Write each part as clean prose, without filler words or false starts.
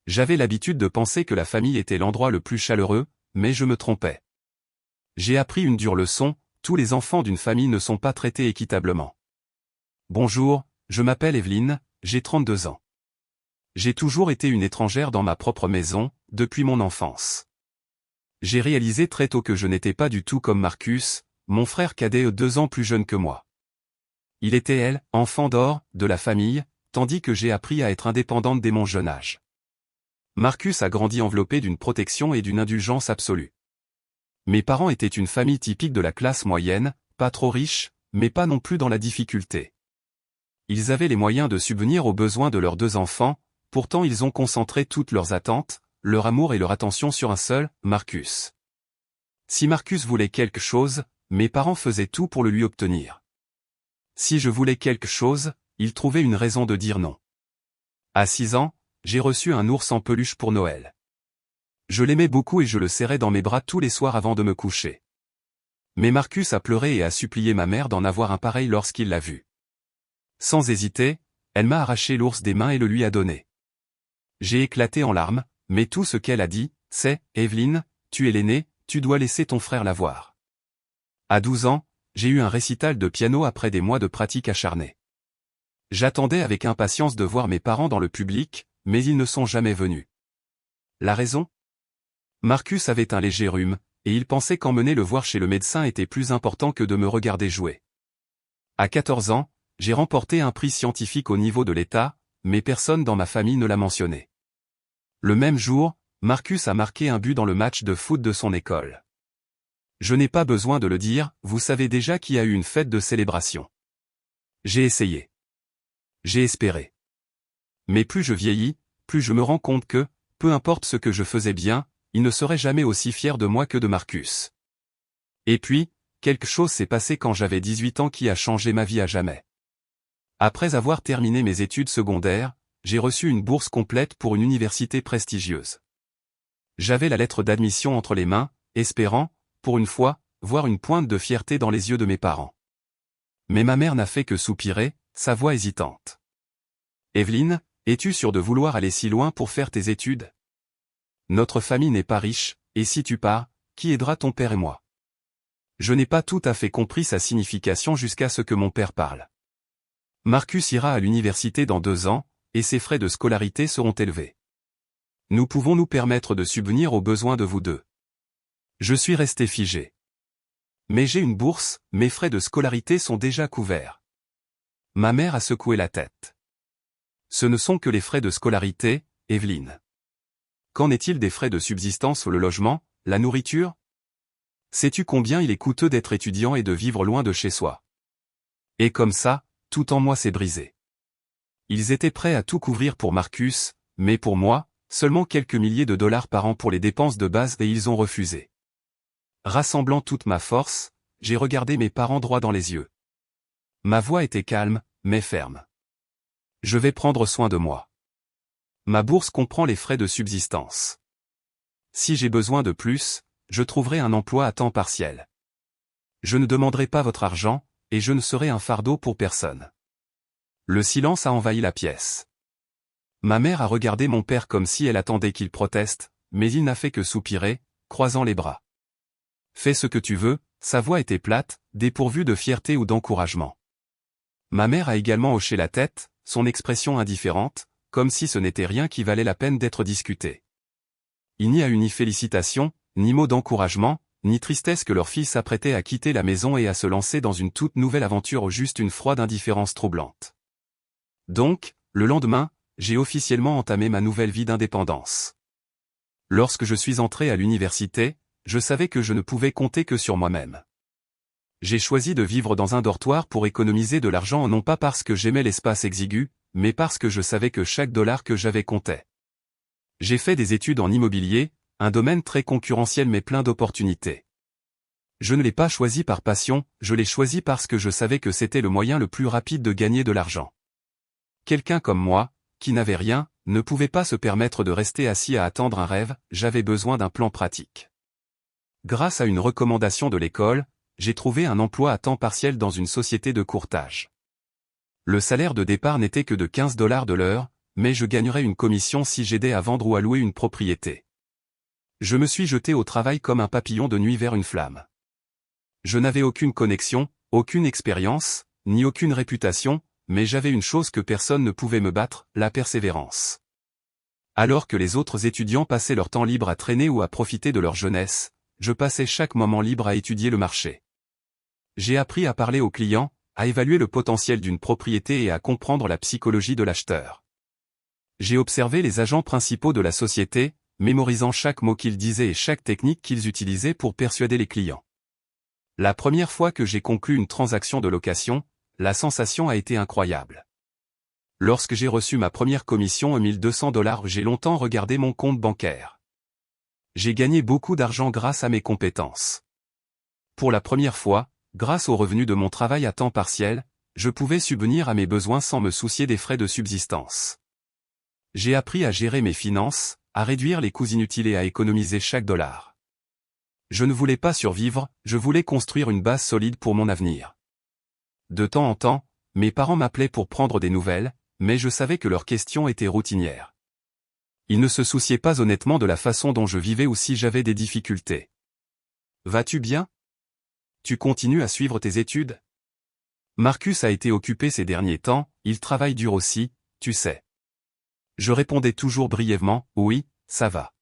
J'avais l'habitude de penser que la famille était l'endroit le plus chaleureux, mais je me trompais. J'ai appris une dure leçon, tous les enfants d'une famille ne sont pas traités équitablement. Bonjour, je m'appelle Evelyne, j'ai 32 ans. J'ai toujours été une étrangère dans ma propre maison, depuis mon enfance. J'ai réalisé très tôt que je n'étais pas du tout comme Marcus, mon frère cadet 2 ans plus jeune que moi. Il était elle, enfant d'or, de la famille, tandis que j'ai appris à être indépendante dès mon jeune âge. Marcus a grandi enveloppé d'une protection et d'une indulgence absolue. Mes parents étaient une famille typique de la classe moyenne, pas trop riche, mais pas non plus dans la difficulté. Ils avaient les moyens de subvenir aux besoins de leurs 2 enfants, pourtant ils ont concentré toutes leurs attentes, leur amour et leur attention sur un seul, Marcus. Si Marcus voulait quelque chose, mes parents faisaient tout pour le lui obtenir. Si je voulais quelque chose, ils trouvaient une raison de dire non. À 6 ans, j'ai reçu un ours en peluche pour Noël. Je l'aimais beaucoup et je le serrais dans mes bras tous les soirs avant de me coucher. Mais Marcus a pleuré et a supplié ma mère d'en avoir un pareil lorsqu'il l'a vu. Sans hésiter, elle m'a arraché l'ours des mains et le lui a donné. J'ai éclaté en larmes, mais tout ce qu'elle a dit, c'est « Evelyne, tu es l'aînée, tu dois laisser ton frère l'avoir ». À 12 ans, j'ai eu un récital de piano après des mois de pratique acharnée. J'attendais avec impatience de voir mes parents dans le public, mais ils ne sont jamais venus. La raison ? Marcus avait un léger rhume, et il pensait qu'emmener le voir chez le médecin était plus important que de me regarder jouer. À 14 ans, j'ai remporté un prix scientifique au niveau de l'État, mais personne dans ma famille ne l'a mentionné. Le même jour, Marcus a marqué un but dans le match de foot de son école. Je n'ai pas besoin de le dire, vous savez déjà qui a eu une fête de célébration. J'ai essayé. J'ai espéré. Mais plus je vieillis, plus je me rends compte que, peu importe ce que je faisais bien, il ne serait jamais aussi fier de moi que de Marcus. Et puis, quelque chose s'est passé quand j'avais 18 ans qui a changé ma vie à jamais. Après avoir terminé mes études secondaires, j'ai reçu une bourse complète pour une université prestigieuse. J'avais la lettre d'admission entre les mains, espérant, pour une fois, voir une pointe de fierté dans les yeux de mes parents. Mais ma mère n'a fait que soupirer, sa voix hésitante. « Evelyne, es-tu sûre de vouloir aller si loin pour faire tes études ? Notre famille n'est pas riche, et si tu pars, qui aidera ton père et moi ?» Je n'ai pas tout à fait compris sa signification jusqu'à ce que mon père parle. Marcus ira à l'université dans 2 ans, et ses frais de scolarité seront élevés. Nous pouvons nous permettre de subvenir aux besoins de vous deux. Je suis resté figé. Mais j'ai une bourse, mes frais de scolarité sont déjà couverts. Ma mère a secoué la tête. Ce ne sont que les frais de scolarité, Evelyne. Qu'en est-il des frais de subsistance, le logement, la nourriture ? Sais-tu combien il est coûteux d'être étudiant et de vivre loin de chez soi ? Et comme ça, tout en moi s'est brisé. Ils étaient prêts à tout couvrir pour Marcus, mais pour moi, seulement quelques milliers de dollars par an pour les dépenses de base et ils ont refusé. Rassemblant toute ma force, j'ai regardé mes parents droit dans les yeux. Ma voix était calme, mais ferme. Je vais prendre soin de moi. Ma bourse comprend les frais de subsistance. Si j'ai besoin de plus, je trouverai un emploi à temps partiel. Je ne demanderai pas votre argent, et je ne serai un fardeau pour personne. Le silence a envahi la pièce. Ma mère a regardé mon père comme si elle attendait qu'il proteste, mais il n'a fait que soupirer, croisant les bras. Fais ce que tu veux, sa voix était plate, dépourvue de fierté ou d'encouragement. Ma mère a également hoché la tête, son expression indifférente, comme si ce n'était rien qui valait la peine d'être discuté. Il n'y a eu ni félicitations, ni mots d'encouragement, ni tristesse que leur fille s'apprêtait à quitter la maison et à se lancer dans une toute nouvelle aventure ou juste une froide indifférence troublante. Donc, le lendemain, j'ai officiellement entamé ma nouvelle vie d'indépendance. Lorsque je suis entré à l'université, je savais que je ne pouvais compter que sur moi-même. J'ai choisi de vivre dans un dortoir pour économiser de l'argent non pas parce que j'aimais l'espace exigu, mais parce que je savais que chaque dollar que j'avais comptait. J'ai fait des études en immobilier, un domaine très concurrentiel mais plein d'opportunités. Je ne l'ai pas choisi par passion, je l'ai choisi parce que je savais que c'était le moyen le plus rapide de gagner de l'argent. Quelqu'un comme moi, qui n'avait rien, ne pouvait pas se permettre de rester assis à attendre un rêve, j'avais besoin d'un plan pratique. Grâce à une recommandation de l'école, j'ai trouvé un emploi à temps partiel dans une société de courtage. Le salaire de départ n'était que de $15 de l'heure, mais je gagnerais une commission si j'aidais à vendre ou à louer une propriété. Je me suis jeté au travail comme un papillon de nuit vers une flamme. Je n'avais aucune connexion, aucune expérience, ni aucune réputation, mais j'avais une chose que personne ne pouvait me battre, la persévérance. Alors que les autres étudiants passaient leur temps libre à traîner ou à profiter de leur jeunesse, je passais chaque moment libre à étudier le marché. J'ai appris à parler aux clients, à évaluer le potentiel d'une propriété et à comprendre la psychologie de l'acheteur. J'ai observé les agents principaux de la société, mémorisant chaque mot qu'ils disaient et chaque technique qu'ils utilisaient pour persuader les clients. La première fois que j'ai conclu une transaction de location, la sensation a été incroyable. Lorsque j'ai reçu ma première commission à $1 200, j'ai longtemps regardé mon compte bancaire. J'ai gagné beaucoup d'argent grâce à mes compétences. Pour la première fois, grâce aux revenus de mon travail à temps partiel, je pouvais subvenir à mes besoins sans me soucier des frais de subsistance. J'ai appris à gérer mes finances, à réduire les coûts inutiles et à économiser chaque dollar. Je ne voulais pas survivre, je voulais construire une base solide pour mon avenir. De temps en temps, mes parents m'appelaient pour prendre des nouvelles, mais je savais que leurs questions étaient routinières. Ils ne se souciaient pas honnêtement de la façon dont je vivais ou si j'avais des difficultés. Vas-tu bien? Tu continues à suivre tes études? Marcus a été occupé ces derniers temps, il travaille dur aussi, tu sais. Je répondais toujours brièvement, oui, ça va.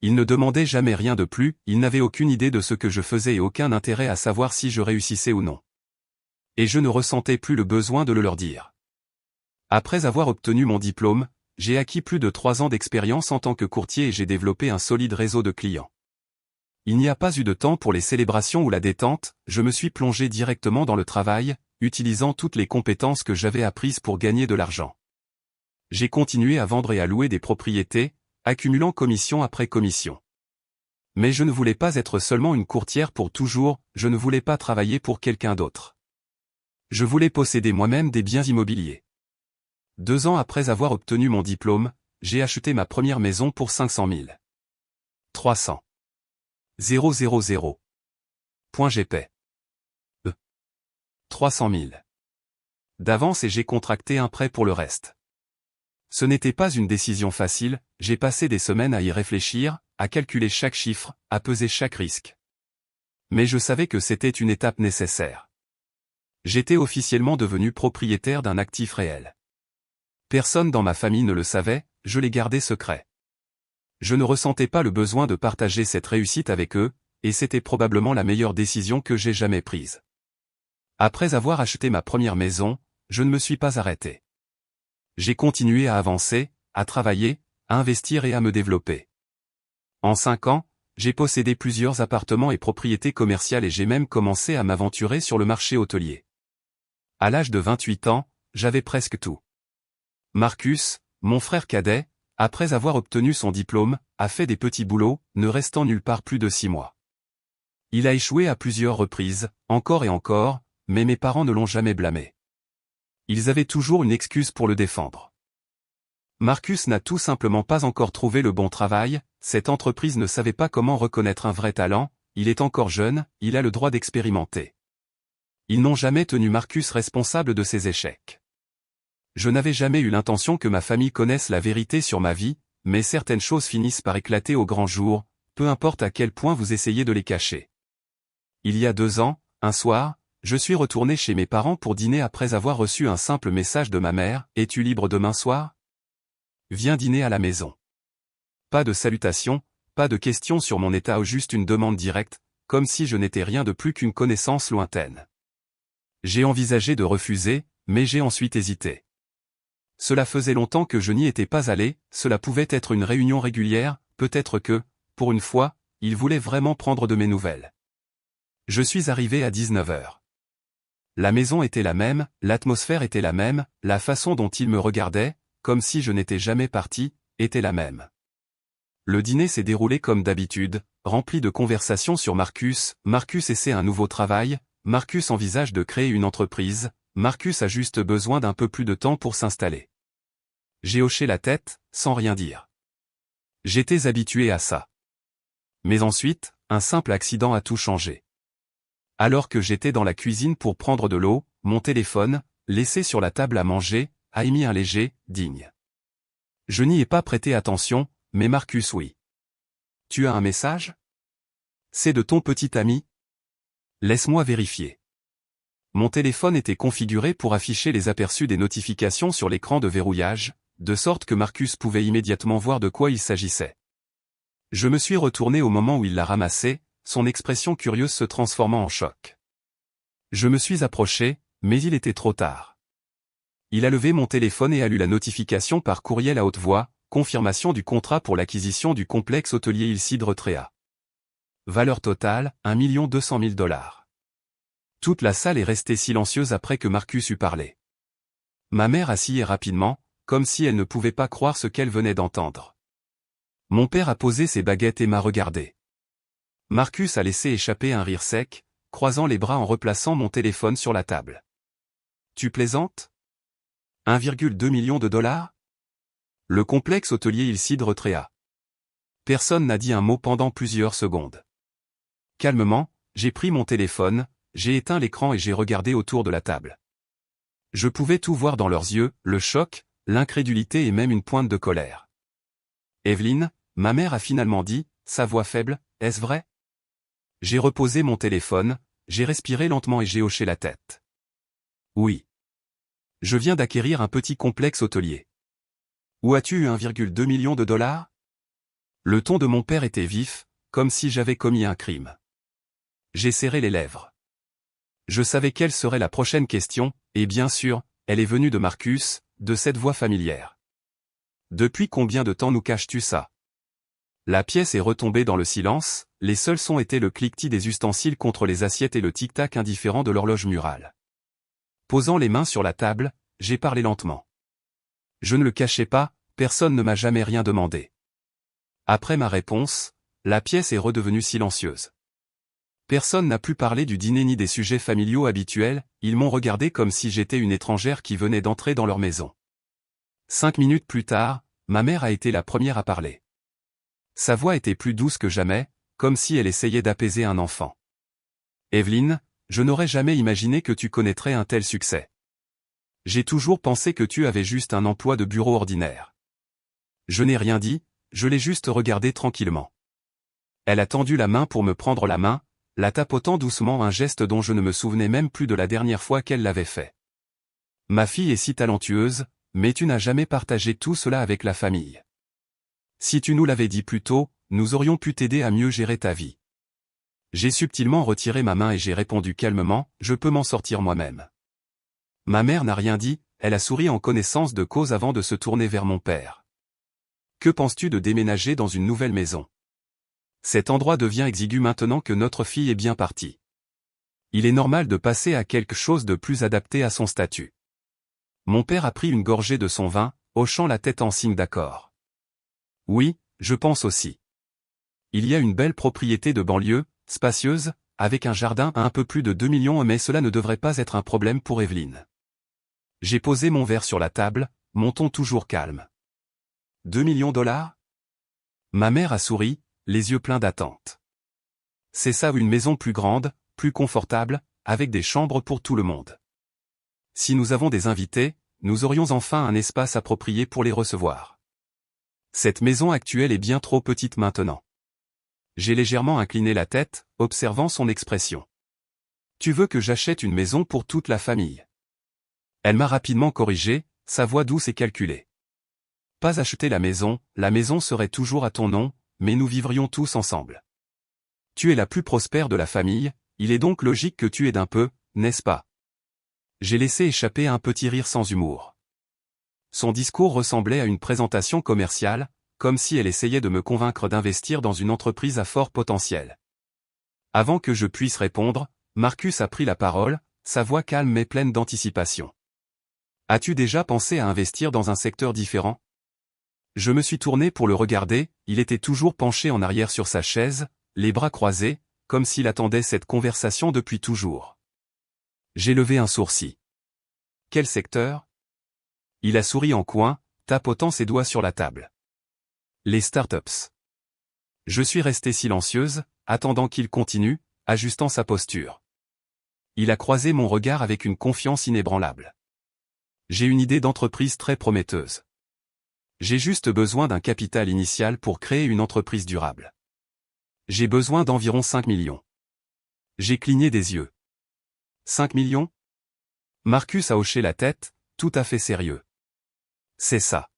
Il ne demandait jamais rien de plus, il n'avait aucune idée de ce que je faisais et aucun intérêt à savoir si je réussissais ou non. Et je ne ressentais plus le besoin de le leur dire. Après avoir obtenu mon diplôme, j'ai acquis plus de 3 ans d'expérience en tant que courtier et j'ai développé un solide réseau de clients. Il n'y a pas eu de temps pour les célébrations ou la détente, je me suis plongé directement dans le travail, utilisant toutes les compétences que j'avais apprises pour gagner de l'argent. J'ai continué à vendre et à louer des propriétés, accumulant commission après commission. Mais je ne voulais pas être seulement une courtière pour toujours, je ne voulais pas travailler pour quelqu'un d'autre. Je voulais posséder moi-même des biens immobiliers. 2 ans après avoir obtenu mon diplôme, j'ai acheté ma première maison pour 500 000. 300 000. .gp. 300 000. D'avance et j'ai contracté un prêt pour le reste. Ce n'était pas une décision facile, j'ai passé des semaines à y réfléchir, à calculer chaque chiffre, à peser chaque risque. Mais je savais que c'était une étape nécessaire. J'étais officiellement devenu propriétaire d'un actif réel. Personne dans ma famille ne le savait, je l'ai gardé secret. Je ne ressentais pas le besoin de partager cette réussite avec eux, et c'était probablement la meilleure décision que j'ai jamais prise. Après avoir acheté ma première maison, je ne me suis pas arrêté. J'ai continué à avancer, à travailler, à investir et à me développer. En 5 ans, j'ai possédé plusieurs appartements et propriétés commerciales et j'ai même commencé à m'aventurer sur le marché hôtelier. À l'âge de 28 ans, j'avais presque tout. Marcus, mon frère cadet, après avoir obtenu son diplôme, a fait des petits boulots, ne restant nulle part plus de 6 mois. Il a échoué à plusieurs reprises, encore et encore, mais mes parents ne l'ont jamais blâmé. Ils avaient toujours une excuse pour le défendre. Marcus n'a tout simplement pas encore trouvé le bon travail, cette entreprise ne savait pas comment reconnaître un vrai talent, il est encore jeune, il a le droit d'expérimenter. Ils n'ont jamais tenu Marcus responsable de ses échecs. Je n'avais jamais eu l'intention que ma famille connaisse la vérité sur ma vie, mais certaines choses finissent par éclater au grand jour, peu importe à quel point vous essayez de les cacher. Il y a 2 ans, un soir, je suis retourné chez mes parents pour dîner après avoir reçu un simple message de ma mère, « Es-tu libre demain soir? Viens dîner à la maison. » Pas de salutation, pas de questions sur mon état ou juste une demande directe, comme si je n'étais rien de plus qu'une connaissance lointaine. J'ai envisagé de refuser, mais j'ai ensuite hésité. Cela faisait longtemps que je n'y étais pas allé, cela pouvait être une réunion régulière, peut-être que, pour une fois, il voulait vraiment prendre de mes nouvelles. Je suis arrivé à 19 h. La maison était la même, l'atmosphère était la même, la façon dont il me regardait, comme si je n'étais jamais parti, était la même. Le dîner s'est déroulé comme d'habitude, rempli de conversations sur Marcus, Marcus essaie un nouveau travail, Marcus envisage de créer une entreprise, Marcus a juste besoin d'un peu plus de temps pour s'installer. J'ai hoché la tête, sans rien dire. J'étais habitué à ça. Mais ensuite, un simple accident a tout changé. Alors que j'étais dans la cuisine pour prendre de l'eau, mon téléphone, laissé sur la table à manger, a émis un léger « digne ». Je n'y ai pas prêté attention, mais Marcus oui. Tu as un message? C'est de ton petit ami? Laisse-moi vérifier. Mon téléphone était configuré pour afficher les aperçus des notifications sur l'écran de verrouillage, de sorte que Marcus pouvait immédiatement voir de quoi il s'agissait. Je me suis retourné au moment où il l'a ramassé, son expression curieuse se transformant en choc. Je me suis approché, mais il était trop tard. Il a levé mon téléphone et a lu la notification par courriel à haute voix, confirmation du contrat pour l'acquisition du complexe hôtelier Ilsidre Tréa. Valeur totale, 1 200 000 $. Toute la salle est restée silencieuse après que Marcus eut parlé. Ma mère assillait rapidement, comme si elle ne pouvait pas croire ce qu'elle venait d'entendre. Mon père a posé ses baguettes et m'a regardé. Marcus a laissé échapper un rire sec, croisant les bras en replaçant mon téléphone sur la table. Tu plaisantes? 1,2 million de $? Le complexe hôtelier Ilsidre Tréa. Personne n'a dit un mot pendant plusieurs secondes. Calmement, j'ai pris mon téléphone, j'ai éteint l'écran et j'ai regardé autour de la table. Je pouvais tout voir dans leurs yeux, le choc, l'incrédulité et même une pointe de colère. Evelyne, ma mère a finalement dit, sa voix faible, est-ce vrai? J'ai reposé mon téléphone, j'ai respiré lentement et j'ai hoché la tête. Oui. Je viens d'acquérir un petit complexe hôtelier. Où as-tu eu 1,2 million de $? Le ton de mon père était vif, comme si j'avais commis un crime. J'ai serré les lèvres. Je savais quelle serait la prochaine question, et bien sûr, elle est venue de Marcus, de cette voix familière. Depuis combien de temps nous caches-tu ça? La pièce est retombée dans le silence, les seuls sons étaient le cliquetis des ustensiles contre les assiettes et le tic-tac indifférent de l'horloge murale. Posant les mains sur la table, j'ai parlé lentement. Je ne le cachais pas, personne ne m'a jamais rien demandé. Après ma réponse, la pièce est redevenue silencieuse. Personne n'a pu parler du dîner ni des sujets familiaux habituels, ils m'ont regardé comme si j'étais une étrangère qui venait d'entrer dans leur maison. 5 minutes plus tard, ma mère a été la première à parler. Sa voix était plus douce que jamais, comme si elle essayait d'apaiser un enfant. Evelyne, je n'aurais jamais imaginé que tu connaîtrais un tel succès. J'ai toujours pensé que tu avais juste un emploi de bureau ordinaire. Je n'ai rien dit, je l'ai juste regardé tranquillement. Elle a tendu la main pour me prendre la main, la tapotant doucement, un geste dont je ne me souvenais même plus de la dernière fois qu'elle l'avait fait. Ma fille est si talentueuse, mais tu n'as jamais partagé tout cela avec la famille. Si tu nous l'avais dit plus tôt, nous aurions pu t'aider à mieux gérer ta vie. J'ai subtilement retiré ma main et j'ai répondu calmement, je peux m'en sortir moi-même. Ma mère n'a rien dit, elle a souri en connaissance de cause avant de se tourner vers mon père. Que penses-tu de déménager dans une nouvelle maison? Cet endroit devient exigu maintenant que notre fille est bien partie. Il est normal de passer à quelque chose de plus adapté à son statut. Mon père a pris une gorgée de son vin, hochant la tête en signe d'accord. Oui, je pense aussi. Il y a une belle propriété de banlieue, spacieuse, avec un jardin à un peu plus de 2 millions, mais cela ne devrait pas être un problème pour Evelyne. J'ai posé mon verre sur la table, mon ton toujours calme. 2 millions de $? Ma mère a souri, les yeux pleins d'attente. C'est ça, une maison plus grande, plus confortable, avec des chambres pour tout le monde. Si nous avons des invités, nous aurions enfin un espace approprié pour les recevoir. Cette maison actuelle est bien trop petite maintenant. J'ai légèrement incliné la tête, observant son expression. Tu veux que j'achète une maison pour toute la famille? Elle m'a rapidement corrigé, sa voix douce et calculée. Pas acheter la maison serait toujours à ton nom, mais nous vivrions tous ensemble. Tu es la plus prospère de la famille, il est donc logique que tu aides un peu, n'est-ce pas? J'ai laissé échapper un petit rire sans humour. Son discours ressemblait à une présentation commerciale, comme si elle essayait de me convaincre d'investir dans une entreprise à fort potentiel. Avant que je puisse répondre, Marcus a pris la parole, sa voix calme mais pleine d'anticipation. As-tu déjà pensé à investir dans un secteur différent? Je me suis tourné pour le regarder, il était toujours penché en arrière sur sa chaise, les bras croisés, comme s'il attendait cette conversation depuis toujours. J'ai levé un sourcil. Quel secteur? Il a souri en coin, tapotant ses doigts sur la table. Les startups. Je suis restée silencieuse, attendant qu'il continue, ajustant sa posture. Il a croisé mon regard avec une confiance inébranlable. J'ai une idée d'entreprise très prometteuse. J'ai juste besoin d'un capital initial pour créer une entreprise durable. J'ai besoin d'environ 5 millions. J'ai cligné des yeux. 5 millions? Marcus a hoché la tête, tout à fait sérieux. C'est ça.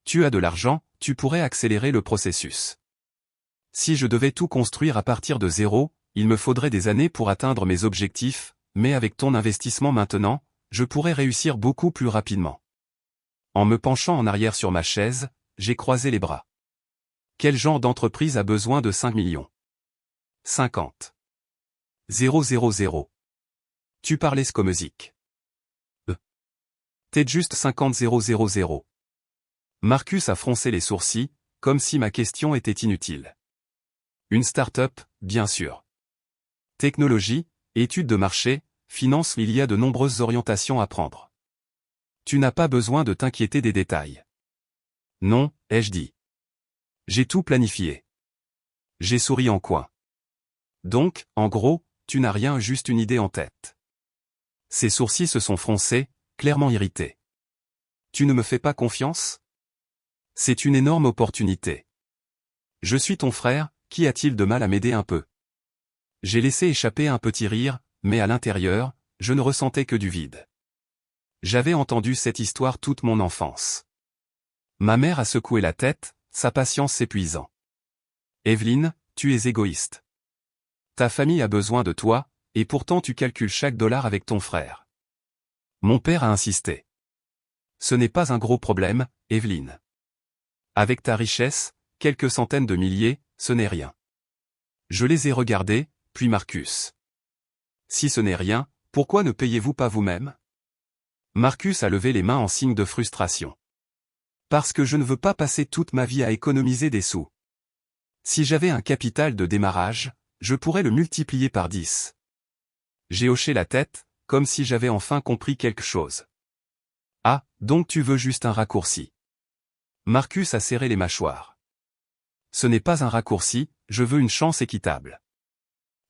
Tu as de l'argent, tu pourrais accélérer le processus. Si je devais tout construire à partir de zéro, il me faudrait des années pour atteindre mes objectifs, mais avec ton investissement maintenant, je pourrais réussir beaucoup plus rapidement. En me penchant en arrière sur ma chaise, j'ai croisé les bras. Quel genre d'entreprise a besoin de 5 millions? 50. 000. Tu parlais scomusique. T'es juste 50 000. Marcus a froncé les sourcils, comme si ma question était inutile. Une start-up, bien sûr. Technologie, études de marché, finance, il y a de nombreuses orientations à prendre. Tu n'as pas besoin de t'inquiéter des détails. Non, ai-je dit. J'ai tout planifié. J'ai souri en coin. Donc, en gros, tu n'as rien, juste une idée en tête. Ses sourcils se sont froncés, clairement irrités. Tu ne me fais pas confiance? C'est une énorme opportunité. Je suis ton frère, qu'y a-t-il de mal à m'aider un peu? J'ai laissé échapper un petit rire, mais à l'intérieur, je ne ressentais que du vide. J'avais entendu cette histoire toute mon enfance. Ma mère a secoué la tête, sa patience s'épuisant. Evelyne, tu es égoïste. Ta famille a besoin de toi, et pourtant tu calcules chaque dollar avec ton frère. Mon père a insisté. Ce n'est pas un gros problème, Evelyne. Avec ta richesse, quelques centaines de milliers, ce n'est rien. Je les ai regardés, puis Marcus. Si ce n'est rien, pourquoi ne payez-vous pas vous-même? Marcus a levé les mains en signe de frustration. Parce que je ne veux pas passer toute ma vie à économiser des sous. Si j'avais un capital de démarrage, je pourrais le multiplier par 10. J'ai hoché la tête, comme si j'avais enfin compris quelque chose. Ah, donc tu veux juste un raccourci. Marcus a serré les mâchoires. Ce n'est pas un raccourci, je veux une chance équitable.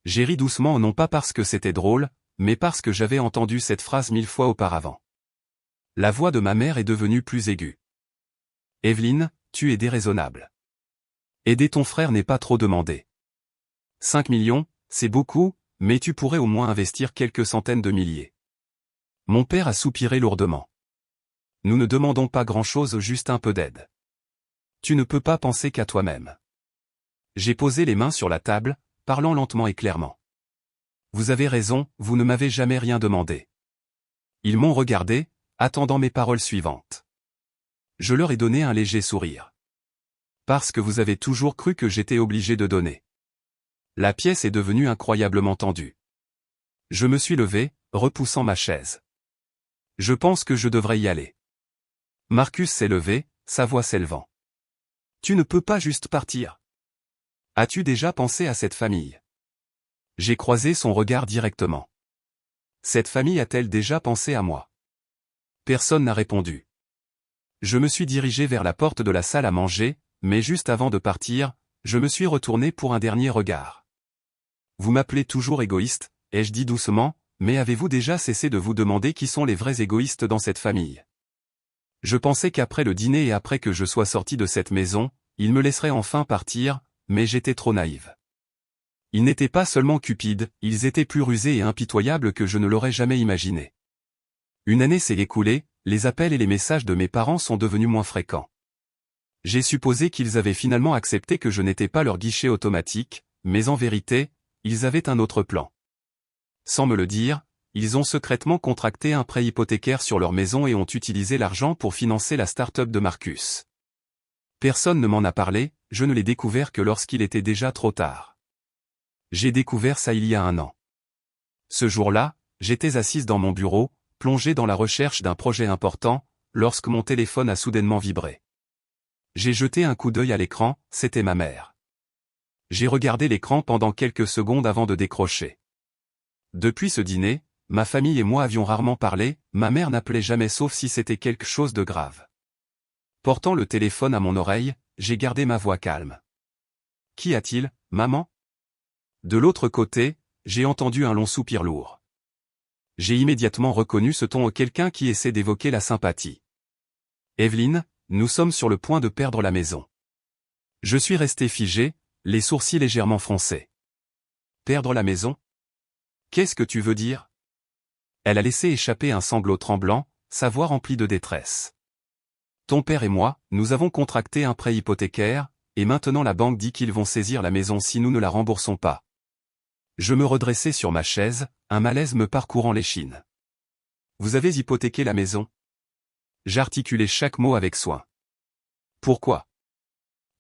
J'ai ri doucement, non pas parce que c'était drôle, mais parce que j'avais entendu cette phrase 1000 fois auparavant. La voix de ma mère est devenue plus aiguë. Evelyne, tu es déraisonnable. Aider ton frère n'est pas trop demandé. 5 millions, c'est beaucoup, mais tu pourrais au moins investir quelques centaines de milliers. Mon père a soupiré lourdement. Nous ne demandons pas grand-chose, juste un peu d'aide. Tu ne peux pas penser qu'à toi-même. J'ai posé les mains sur la table, parlant lentement et clairement. Vous avez raison, vous ne m'avez jamais rien demandé. Ils m'ont regardé, attendant mes paroles suivantes. Je leur ai donné un léger sourire. Parce que vous avez toujours cru que j'étais obligé de donner. La pièce est devenue incroyablement tendue. Je me suis levé, repoussant ma chaise. Je pense que je devrais y aller. Marcus s'est levé, sa voix s'élevant. Tu ne peux pas juste partir. As-tu déjà pensé à cette famille? J'ai croisé son regard directement. Cette famille a-t-elle déjà pensé à moi? Personne n'a répondu. Je me suis dirigé vers la porte de la salle à manger, mais juste avant de partir, je me suis retourné pour un dernier regard. Vous m'appelez toujours égoïste, ai-je dit doucement, mais avez-vous déjà cessé de vous demander qui sont les vrais égoïstes dans cette famille? Je pensais qu'après le dîner et après que je sois sorti de cette maison, ils me laisseraient enfin partir, mais j'étais trop naïve. Ils n'étaient pas seulement cupides, ils étaient plus rusés et impitoyables que je ne l'aurais jamais imaginé. Une année s'est écoulée, les appels et les messages de mes parents sont devenus moins fréquents. J'ai supposé qu'ils avaient finalement accepté que je n'étais pas leur guichet automatique, mais en vérité, ils avaient un autre plan. Sans me le dire, ils ont secrètement contracté un prêt hypothécaire sur leur maison et ont utilisé l'argent pour financer la start-up de Marcus. Personne ne m'en a parlé, je ne l'ai découvert que lorsqu'il était déjà trop tard. J'ai découvert ça il y a 1 an. Ce jour-là, j'étais assise dans mon bureau, plongée dans la recherche d'un projet important, lorsque mon téléphone a soudainement vibré. J'ai jeté un coup d'œil à l'écran, c'était ma mère. J'ai regardé l'écran pendant quelques secondes avant de décrocher. Depuis ce dîner, ma famille et moi avions rarement parlé, ma mère n'appelait jamais sauf si c'était quelque chose de grave. Portant le téléphone à mon oreille, j'ai gardé ma voix calme. Qu'y a-t-il, maman? De l'autre côté, j'ai entendu un long soupir lourd. J'ai immédiatement reconnu ce ton de quelqu'un qui essaie d'évoquer la sympathie. Evelyne, nous sommes sur le point de perdre la maison. Je suis resté figé, les sourcils légèrement froncés. Perdre la maison? Qu'est-ce que tu veux dire? Elle a laissé échapper un sanglot tremblant, sa voix remplie de détresse. Ton père et moi, nous avons contracté un prêt hypothécaire, et maintenant la banque dit qu'ils vont saisir la maison si nous ne la remboursons pas. Je me redressai sur ma chaise, un malaise me parcourant l'échine. Vous avez hypothéqué la maison? J'articulai chaque mot avec soin. Pourquoi?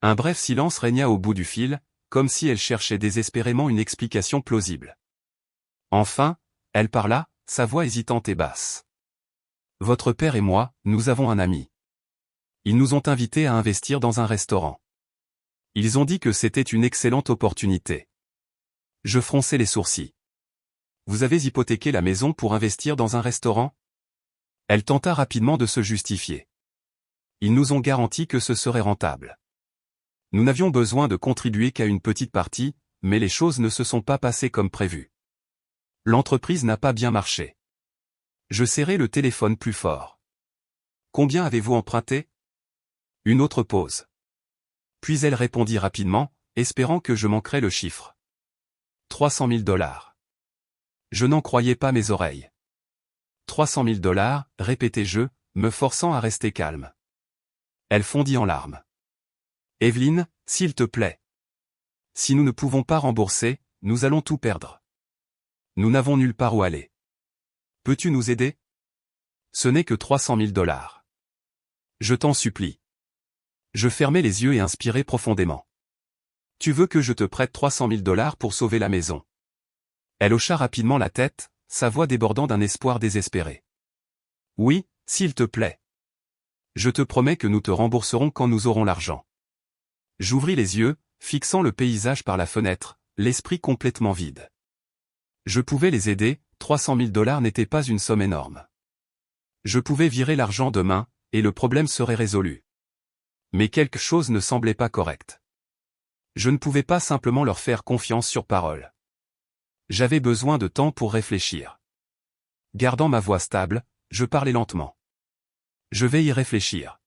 Un bref silence régna au bout du fil, comme si elle cherchait désespérément une explication plausible. Enfin, elle parla, sa voix hésitante et basse. Votre père et moi, nous avons un ami. Ils nous ont invités à investir dans un restaurant. Ils ont dit que c'était une excellente opportunité. Je fronçai les sourcils. Vous avez hypothéqué la maison pour investir dans un restaurant? Elle tenta rapidement de se justifier. Ils nous ont garanti que ce serait rentable. Nous n'avions besoin de contribuer qu'à une petite partie, mais les choses ne se sont pas passées comme prévu. L'entreprise n'a pas bien marché. Je serrai le téléphone plus fort. Combien avez-vous emprunté? Une autre pause. Puis elle répondit rapidement, espérant que je manquerais le chiffre. 300 000 $. Je n'en croyais pas mes oreilles. 300 000 $, répétai-je, me forçant à rester calme. Elle fondit en larmes. Evelyne, s'il te plaît. Si nous ne pouvons pas rembourser, nous allons tout perdre. Nous n'avons nulle part où aller. Peux-tu nous aider? Ce n'est que 300 000 $. Je t'en supplie. Je fermai les yeux et inspirai profondément. Tu veux que je te prête 300 000 $ pour sauver la maison? Elle hocha rapidement la tête, sa voix débordant d'un espoir désespéré. Oui, s'il te plaît. Je te promets que nous te rembourserons quand nous aurons l'argent. J'ouvris les yeux, fixant le paysage par la fenêtre, l'esprit complètement vide. Je pouvais les aider, 300 000 $ n'était pas une somme énorme. Je pouvais virer l'argent demain, et le problème serait résolu. Mais quelque chose ne semblait pas correct. Je ne pouvais pas simplement leur faire confiance sur parole. J'avais besoin de temps pour réfléchir. Gardant ma voix stable, je parlais lentement. Je vais y réfléchir.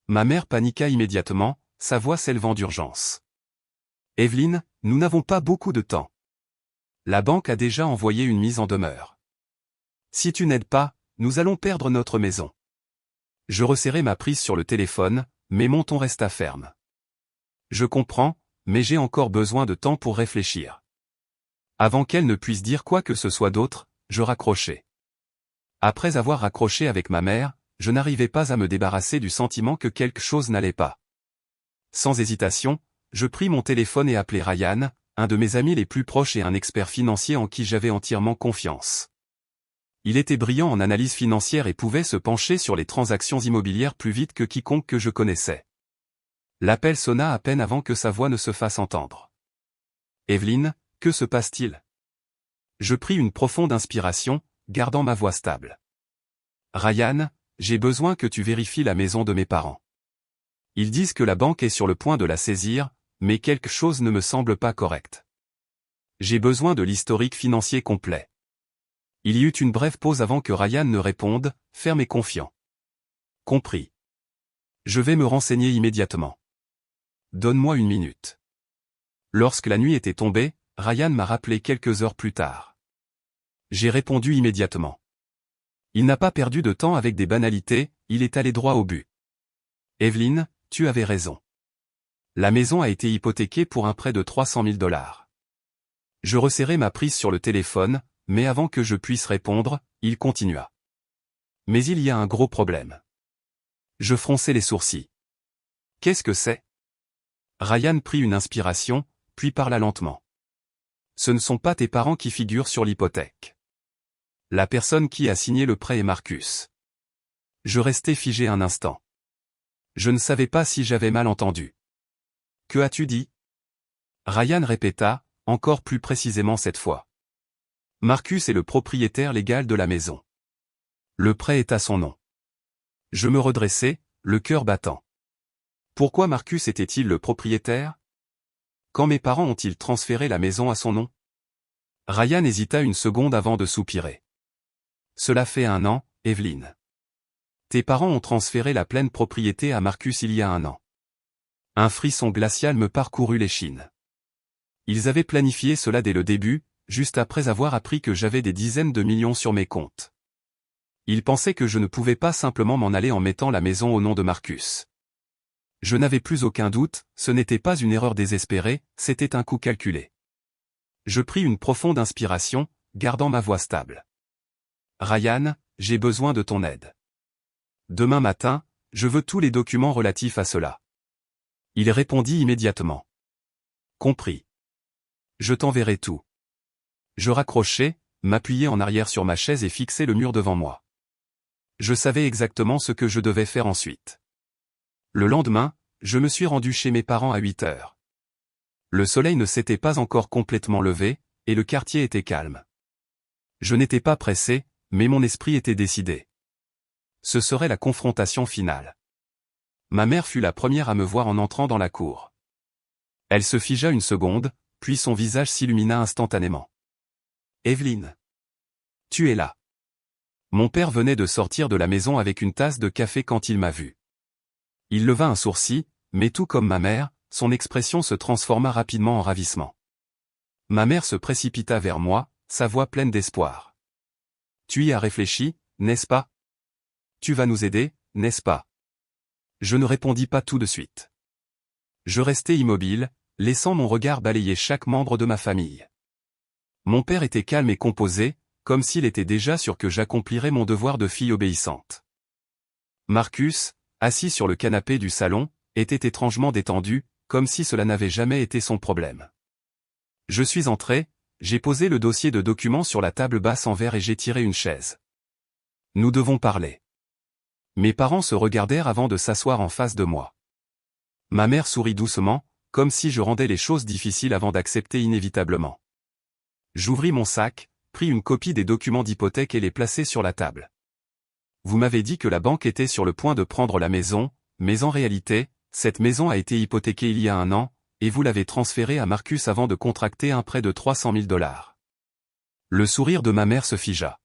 Ma mère paniqua immédiatement, sa voix s'élevant d'urgence. Evelyne, nous n'avons pas beaucoup de temps. La banque a déjà envoyé une mise en demeure. Si tu n'aides pas, nous allons perdre notre maison. Je resserrai ma prise sur le téléphone, mais mon ton resta ferme. Je comprends, mais j'ai encore besoin de temps pour réfléchir. Avant qu'elle ne puisse dire quoi que ce soit d'autre, je raccrochai. Après avoir raccroché avec ma mère, je n'arrivais pas à me débarrasser du sentiment que quelque chose n'allait pas. Sans hésitation, je pris mon téléphone et appelai Ryan, un de mes amis les plus proches et un expert financier en qui j'avais entièrement confiance. Il était brillant en analyse financière et pouvait se pencher sur les transactions immobilières plus vite que quiconque que je connaissais. L'appel sonna à peine avant que sa voix ne se fasse entendre. Evelyne, que se passe-t-il? Je pris une profonde inspiration, gardant ma voix stable. Ryan, j'ai besoin que tu vérifies la maison de mes parents. Ils disent que la banque est sur le point de la saisir, mais quelque chose ne me semble pas correct. J'ai besoin de l'historique financier complet. Il y eut une brève pause avant que Ryan ne réponde, ferme et confiant. Compris. Je vais me renseigner immédiatement. Donne-moi une minute. Lorsque la nuit était tombée, Ryan m'a rappelé quelques heures plus tard. J'ai répondu immédiatement. Il n'a pas perdu de temps avec des banalités, il est allé droit au but. Evelyne, tu avais raison. La maison a été hypothéquée pour un prêt de 300 000 $. Je resserrai ma prise sur le téléphone, mais avant que je puisse répondre, il continua. Mais il y a un gros problème. Je fronçai les sourcils. Qu'est-ce que c'est? Ryan prit une inspiration, puis parla lentement. Ce ne sont pas tes parents qui figurent sur l'hypothèque. La personne qui a signé le prêt est Marcus. Je restai figé un instant. Je ne savais pas si j'avais mal entendu. Que as-tu dit? Ryan répéta, encore plus précisément cette fois. Marcus est le propriétaire légal de la maison. Le prêt est à son nom. Je me redressai, le cœur battant. Pourquoi Marcus était-il le propriétaire? Quand mes parents ont-ils transféré la maison à son nom? Ryan hésita une seconde avant de soupirer. Cela fait 1 an, Evelyne. Tes parents ont transféré la pleine propriété à Marcus il y a 1 an. Un frisson glacial me parcourut l'échine. Ils avaient planifié cela dès le début, juste après avoir appris que j'avais des dizaines de millions sur mes comptes. Ils pensaient que je ne pouvais pas simplement m'en aller en mettant la maison au nom de Marcus. Je n'avais plus aucun doute, ce n'était pas une erreur désespérée, c'était un coup calculé. Je pris une profonde inspiration, gardant ma voix stable. Ryan, j'ai besoin de ton aide. Demain matin, je veux tous les documents relatifs à cela. Il répondit immédiatement. Compris. Je t'enverrai tout. Je raccrochai, m'appuyai en arrière sur ma chaise et fixai le mur devant moi. Je savais exactement ce que je devais faire ensuite. Le lendemain, je me suis rendu chez mes parents à 8 heures. Le soleil ne s'était pas encore complètement levé, et le quartier était calme. Je n'étais pas pressé, mais mon esprit était décidé. Ce serait la confrontation finale. Ma mère fut la première à me voir en entrant dans la cour. Elle se figea une seconde, puis son visage s'illumina instantanément. « Evelyne. Tu es là. » Mon père venait de sortir de la maison avec une tasse de café quand il m'a vu. Il leva un sourcil, mais tout comme ma mère, son expression se transforma rapidement en ravissement. Ma mère se précipita vers moi, sa voix pleine d'espoir. « Tu y as réfléchi, n'est-ce pas? Tu vas nous aider, n'est-ce pas ?» Je ne répondis pas tout de suite. Je restai immobile, laissant mon regard balayer chaque membre de ma famille. Mon père était calme et composé, comme s'il était déjà sûr que j'accomplirais mon devoir de fille obéissante. Marcus, assis sur le canapé du salon, était étrangement détendu, comme si cela n'avait jamais été son problème. Je suis entré, j'ai posé le dossier de documents sur la table basse en verre et j'ai tiré une chaise. Nous devons parler. Mes parents se regardèrent avant de s'asseoir en face de moi. Ma mère sourit doucement, comme si je rendais les choses difficiles avant d'accepter inévitablement. J'ouvris mon sac, pris une copie des documents d'hypothèque et les plaçai sur la table. Vous m'avez dit que la banque était sur le point de prendre la maison, mais en réalité, cette maison a été hypothéquée il y a 1 an, et vous l'avez transférée à Marcus avant de contracter un prêt de 300 000 $. Le sourire de ma mère se figea.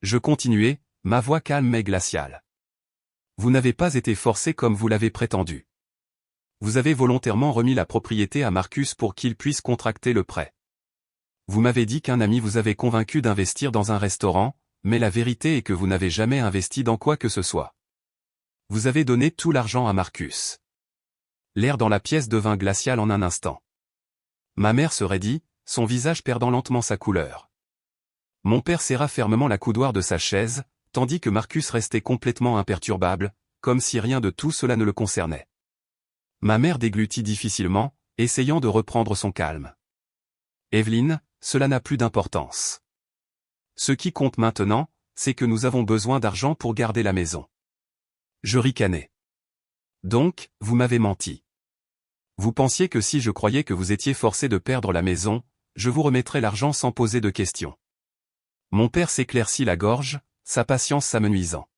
Je continuai, ma voix calme mais glaciale. Vous n'avez pas été forcé comme vous l'avez prétendu. Vous avez volontairement remis la propriété à Marcus pour qu'il puisse contracter le prêt. Vous m'avez dit qu'un ami vous avait convaincu d'investir dans un restaurant, mais la vérité est que vous n'avez jamais investi dans quoi que ce soit. Vous avez donné tout l'argent à Marcus. L'air dans la pièce devint glacial en un instant. Ma mère se raidit, son visage perdant lentement sa couleur. Mon père serra fermement la coudoir de sa chaise, tandis que Marcus restait complètement imperturbable, comme si rien de tout cela ne le concernait. Ma mère déglutit difficilement, essayant de reprendre son calme. Evelyne, cela n'a plus d'importance. Ce qui compte maintenant, c'est que nous avons besoin d'argent pour garder la maison. Je ricanai. Donc, vous m'avez menti. Vous pensiez que si je croyais que vous étiez forcé de perdre la maison, je vous remettrais l'argent sans poser de questions. Mon père s'éclaircit la gorge, sa patience s'amenuisant.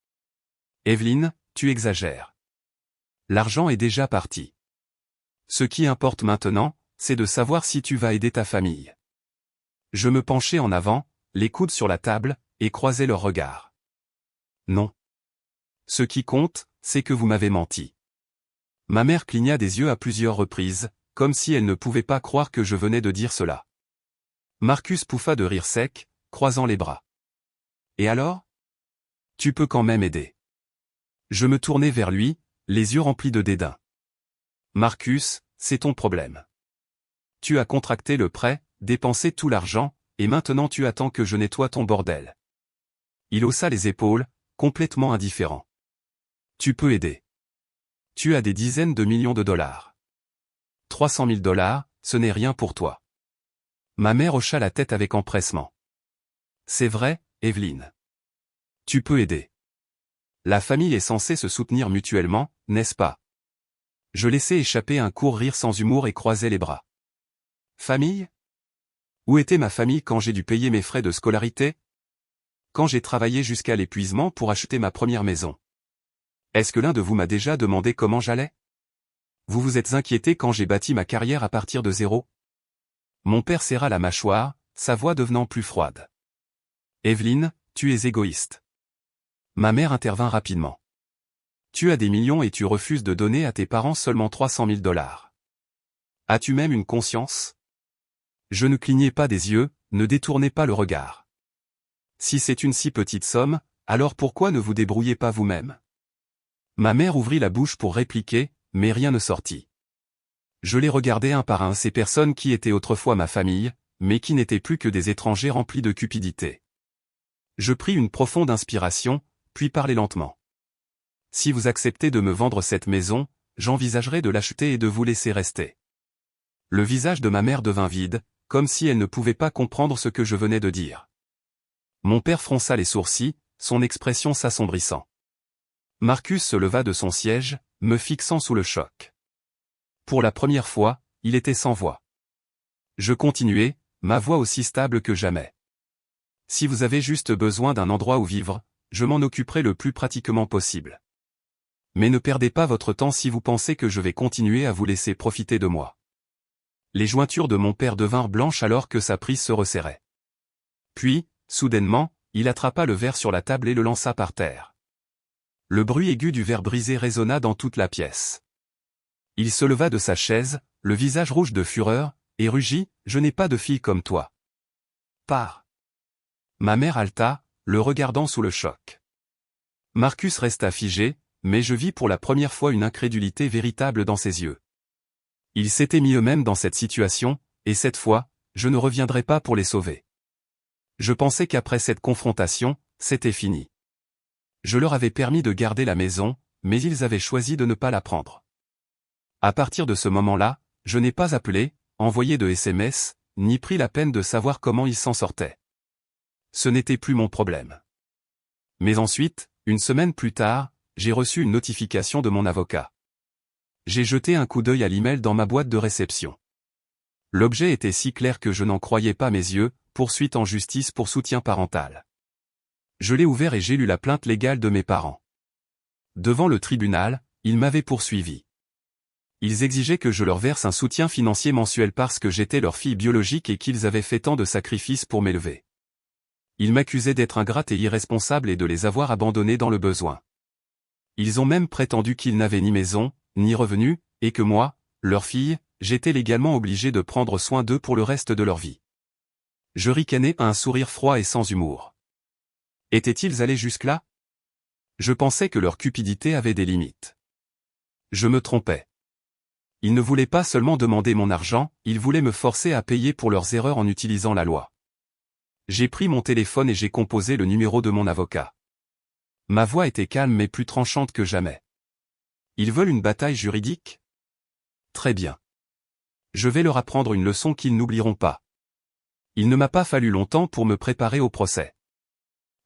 Evelyne, tu exagères. L'argent est déjà parti. Ce qui importe maintenant, c'est de savoir si tu vas aider ta famille. Je me penchai en avant, les coudes sur la table, et croisai leurs regards. Non. Ce qui compte, c'est que vous m'avez menti. Ma mère cligna des yeux à plusieurs reprises, comme si elle ne pouvait pas croire que je venais de dire cela. Marcus pouffa de rire sec, croisant les bras. Et alors? Tu peux quand même aider. Je me tournai vers lui, les yeux remplis de dédain. Marcus, c'est ton problème. Tu as contracté le prêt, dépensé tout l'argent, et maintenant tu attends que je nettoie ton bordel. Il haussa les épaules, complètement indifférent. Tu peux aider. Tu as des dizaines de millions de dollars. 300 000 $, ce n'est rien pour toi. Ma mère hocha la tête avec empressement. C'est vrai, Evelyne. Tu peux aider. La famille est censée se soutenir mutuellement, n'est-ce pas? Je laissai échapper un court rire sans humour et croisai les bras. Famille? Où était ma famille quand j'ai dû payer mes frais de scolarité? Quand j'ai travaillé jusqu'à l'épuisement pour acheter ma première maison? Est-ce que l'un de vous m'a déjà demandé comment j'allais? Vous vous êtes inquiété quand j'ai bâti ma carrière à partir de zéro? Mon père serra la mâchoire, sa voix devenant plus froide. Evelyne, tu es égoïste. Ma mère intervint rapidement. Tu as des millions et tu refuses de donner à tes parents seulement 300 000 $. As-tu même une conscience? Je ne clignais pas des yeux, ne détournez pas le regard. Si c'est une si petite somme, alors pourquoi ne vous débrouillez pas vous-même? Ma mère ouvrit la bouche pour répliquer, mais rien ne sortit. Je les regardais un par un, ces personnes qui étaient autrefois ma famille, mais qui n'étaient plus que des étrangers remplis de cupidité. Je pris une profonde inspiration, puis parlai lentement. Si vous acceptez de me vendre cette maison, j'envisagerai de l'acheter et de vous laisser rester. Le visage de ma mère devint vide, comme si elle ne pouvait pas comprendre ce que je venais de dire. Mon père fronça les sourcils, son expression s'assombrissant. Marcus se leva de son siège, me fixant sous le choc. Pour la première fois, il était sans voix. Je continuai, ma voix aussi stable que jamais. Si vous avez juste besoin d'un endroit où vivre, je m'en occuperai le plus pratiquement possible. Mais ne perdez pas votre temps si vous pensez que je vais continuer à vous laisser profiter de moi. Les jointures de mon père devinrent blanches alors que sa prise se resserrait. Puis, soudainement, il attrapa le verre sur la table et le lança par terre. Le bruit aigu du verre brisé résonna dans toute la pièce. Il se leva de sa chaise, le visage rouge de fureur, et rugit, « Je n'ai pas de fille comme toi. » Pars. Ma mère haleta, le regardant sous le choc. Marcus resta figé, mais je vis pour la première fois une incrédulité véritable dans ses yeux. Ils s'étaient mis eux-mêmes dans cette situation, et cette fois, je ne reviendrai pas pour les sauver. Je pensais qu'après cette confrontation, c'était fini. Je leur avais permis de garder la maison, mais ils avaient choisi de ne pas la prendre. À partir de ce moment-là, je n'ai pas appelé, envoyé de SMS, ni pris la peine de savoir comment ils s'en sortaient. Ce n'était plus mon problème. Mais ensuite, une semaine plus tard, j'ai reçu une notification de mon avocat. J'ai jeté un coup d'œil à l'email dans ma boîte de réception. L'objet était si clair que je n'en croyais pas mes yeux, poursuite en justice pour soutien parental. Je l'ai ouvert et j'ai lu la plainte légale de mes parents. Devant le tribunal, ils m'avaient poursuivi. Ils exigeaient que je leur verse un soutien financier mensuel parce que j'étais leur fille biologique et qu'ils avaient fait tant de sacrifices pour m'élever. Ils m'accusaient d'être ingrate et irresponsable et de les avoir abandonnés dans le besoin. Ils ont même prétendu qu'ils n'avaient ni maison, ni revenus, et que moi, leur fille, j'étais légalement obligé de prendre soin d'eux pour le reste de leur vie. Je ricanais à un sourire froid et sans humour. Étaient-ils allés jusque-là? Je pensais que leur cupidité avait des limites. Je me trompais. Ils ne voulaient pas seulement demander mon argent, ils voulaient me forcer à payer pour leurs erreurs en utilisant la loi. J'ai pris mon téléphone et j'ai composé le numéro de mon avocat. Ma voix était calme mais plus tranchante que jamais. Ils veulent une bataille juridique? Très bien. Je vais leur apprendre une leçon qu'ils n'oublieront pas. Il ne m'a pas fallu longtemps pour me préparer au procès.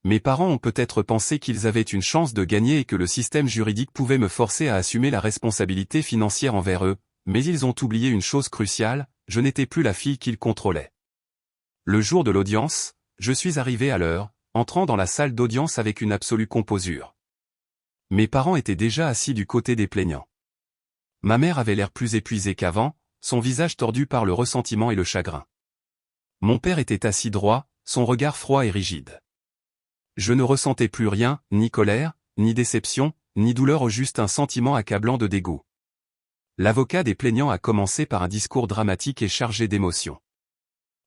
Mes parents ont peut-être pensé qu'ils avaient une chance de gagner et que le système juridique pouvait me forcer à assumer la responsabilité financière envers eux, mais ils ont oublié une chose cruciale, je n'étais plus la fille qu'ils contrôlaient. Le jour de l'audience, je suis arrivé à l'heure, entrant dans la salle d'audience avec une absolue composure. Mes parents étaient déjà assis du côté des plaignants. Ma mère avait l'air plus épuisée qu'avant, son visage tordu par le ressentiment et le chagrin. Mon père était assis droit, son regard froid et rigide. Je ne ressentais plus rien, ni colère, ni déception, ni douleur, juste un sentiment accablant de dégoût. L'avocat des plaignants a commencé par un discours dramatique et chargé d'émotions.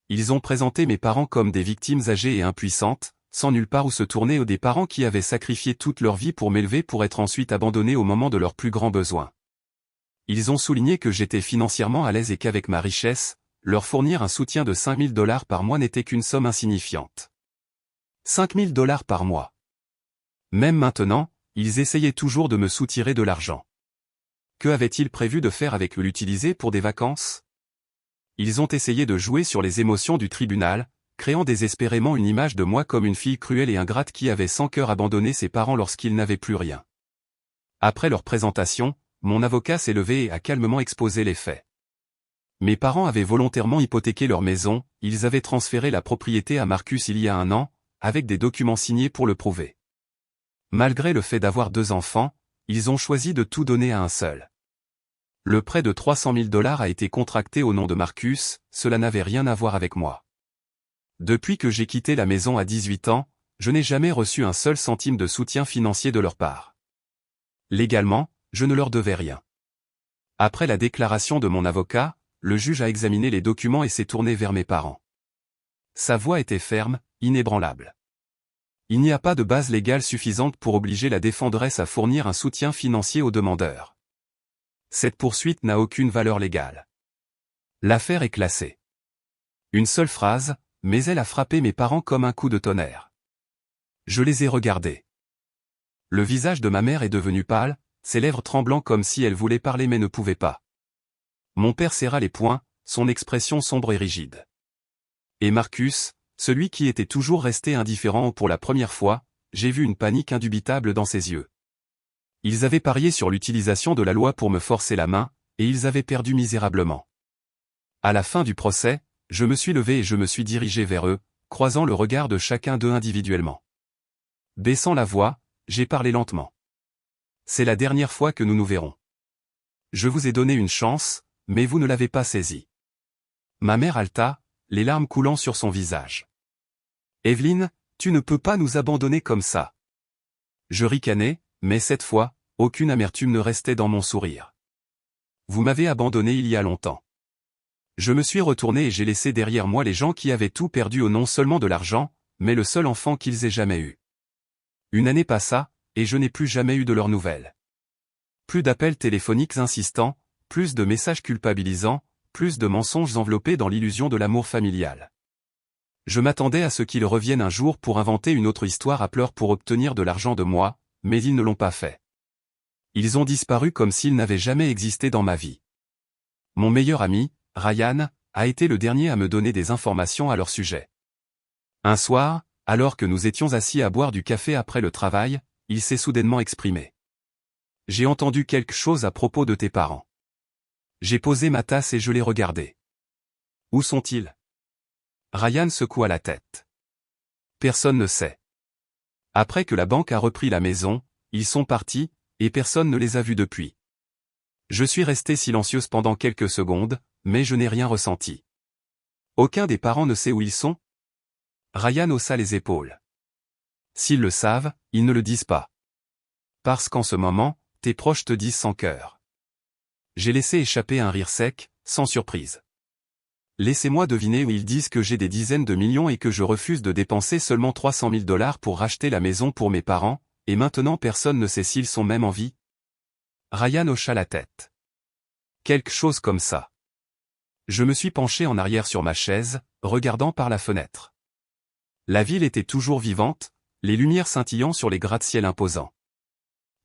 Ils ont présenté mes parents comme des victimes âgées et impuissantes, sans nulle part où se tourner, ou des parents qui avaient sacrifié toute leur vie pour m'élever pour être ensuite abandonnés au moment de leurs plus grands besoins. Ils ont souligné que j'étais financièrement à l'aise et qu'avec ma richesse, leur fournir un soutien de 5 000 $ par mois n'était qu'une somme insignifiante. 5 000 $ par mois. Même maintenant, ils essayaient toujours de me soutirer de l'argent. Que avaient-ils prévu de faire avec l'utiliser pour des vacances? Ils ont essayé de jouer sur les émotions du tribunal, créant désespérément une image de moi comme une fille cruelle et ingrate qui avait sans cœur abandonné ses parents lorsqu'ils n'avaient plus rien. Après leur présentation, mon avocat s'est levé et a calmement exposé les faits. Mes parents avaient volontairement hypothéqué leur maison, ils avaient transféré la propriété à Marcus il y a 1 an, avec des documents signés pour le prouver. Malgré le fait d'avoir 2 enfants, ils ont choisi de tout donner à un seul. Le prêt de 300 000 $ a été contracté au nom de Marcus, cela n'avait rien à voir avec moi. Depuis que j'ai quitté la maison à 18 ans, je n'ai jamais reçu un seul centime de soutien financier de leur part. Légalement, je ne leur devais rien. Après la déclaration de mon avocat, le juge a examiné les documents et s'est tourné vers mes parents. Sa voix était ferme, inébranlable. Il n'y a pas de base légale suffisante pour obliger la défenderesse à fournir un soutien financier aux demandeurs. Cette poursuite n'a aucune valeur légale. L'affaire est classée. Une seule phrase, mais elle a frappé mes parents comme un coup de tonnerre. Je les ai regardés. Le visage de ma mère est devenu pâle, ses lèvres tremblant comme si elle voulait parler mais ne pouvait pas. Mon père serra les poings, son expression sombre et rigide. Et Marcus, celui qui était toujours resté indifférent pour la première fois, j'ai vu une panique indubitable dans ses yeux. Ils avaient parié sur l'utilisation de la loi pour me forcer la main, et ils avaient perdu misérablement. À la fin du procès, je me suis levé et je me suis dirigé vers eux, croisant le regard de chacun d'eux individuellement. Baissant la voix, j'ai parlé lentement. C'est la dernière fois que nous nous verrons. Je vous ai donné une chance, mais vous ne l'avez pas saisie. Ma mère haleta, les larmes coulant sur son visage. Evelyne, tu ne peux pas nous abandonner comme ça. Je ricanai, mais cette fois, aucune amertume ne restait dans mon sourire. Vous m'avez abandonné il y a longtemps. Je me suis retourné et j'ai laissé derrière moi les gens qui avaient tout perdu au non seulement de l'argent, mais le seul enfant qu'ils aient jamais eu. Une année passa, et je n'ai plus jamais eu de leurs nouvelles. Plus d'appels téléphoniques insistants, plus de messages culpabilisants, plus de mensonges enveloppés dans l'illusion de l'amour familial. Je m'attendais à ce qu'ils reviennent un jour pour inventer une autre histoire à pleurs pour obtenir de l'argent de moi, mais ils ne l'ont pas fait. Ils ont disparu comme s'ils n'avaient jamais existé dans ma vie. Mon meilleur ami, Ryan, a été le dernier à me donner des informations à leur sujet. Un soir, alors que nous étions assis à boire du café après le travail, il s'est soudainement exprimé. J'ai entendu quelque chose à propos de tes parents. J'ai posé ma tasse et je l'ai regardé. Où sont-ils? Ryan secoua la tête. Personne ne sait. Après que la banque a repris la maison, ils sont partis, et personne ne les a vus depuis. Je suis restée silencieuse pendant quelques secondes, mais je n'ai rien ressenti. Aucun des parents ne sait où ils sont? Ryan haussa les épaules. S'ils le savent, ils ne le disent pas. Parce qu'en ce moment, tes proches te disent sans cœur. J'ai laissé échapper un rire sec, sans surprise. Laissez-moi deviner où ils disent que j'ai des dizaines de millions et que je refuse de dépenser seulement 300 000 $ pour racheter la maison pour mes parents, et maintenant personne ne sait s'ils sont même en vie? Ryan hocha la tête. Quelque chose comme ça. Je me suis penché en arrière sur ma chaise, regardant par la fenêtre. La ville était toujours vivante, les lumières scintillant sur les gratte-ciel imposants.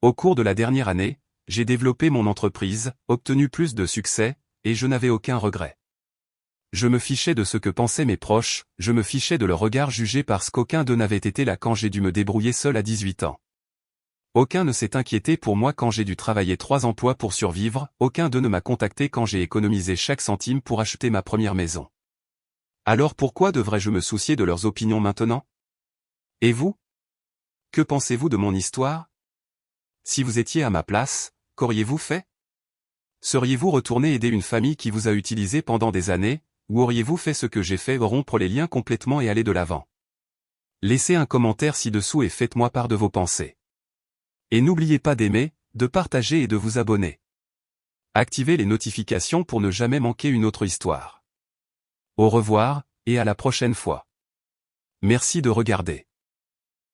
Au cours de la dernière année, j'ai développé mon entreprise, obtenu plus de succès, et je n'avais aucun regret. Je me fichais de ce que pensaient mes proches, je me fichais de leur regard jugé parce qu'aucun d'eux n'avait été là quand j'ai dû me débrouiller seul à 18 ans. Aucun ne s'est inquiété pour moi quand j'ai dû travailler 3 emplois pour survivre, aucun d'eux ne m'a contacté quand j'ai économisé chaque centime pour acheter ma première maison. Alors pourquoi devrais-je me soucier de leurs opinions maintenant? Et vous? Que pensez-vous de mon histoire? Si vous étiez à ma place, qu'auriez-vous fait? Seriez-vous retourné aider une famille qui vous a utilisé pendant des années, ou auriez-vous fait ce que j'ai fait, rompre les liens complètement et aller de l'avant? Laissez un commentaire ci-dessous et faites-moi part de vos pensées. Et n'oubliez pas d'aimer, de partager et de vous abonner. Activez les notifications pour ne jamais manquer une autre histoire. Au revoir, et à la prochaine fois. Merci de regarder.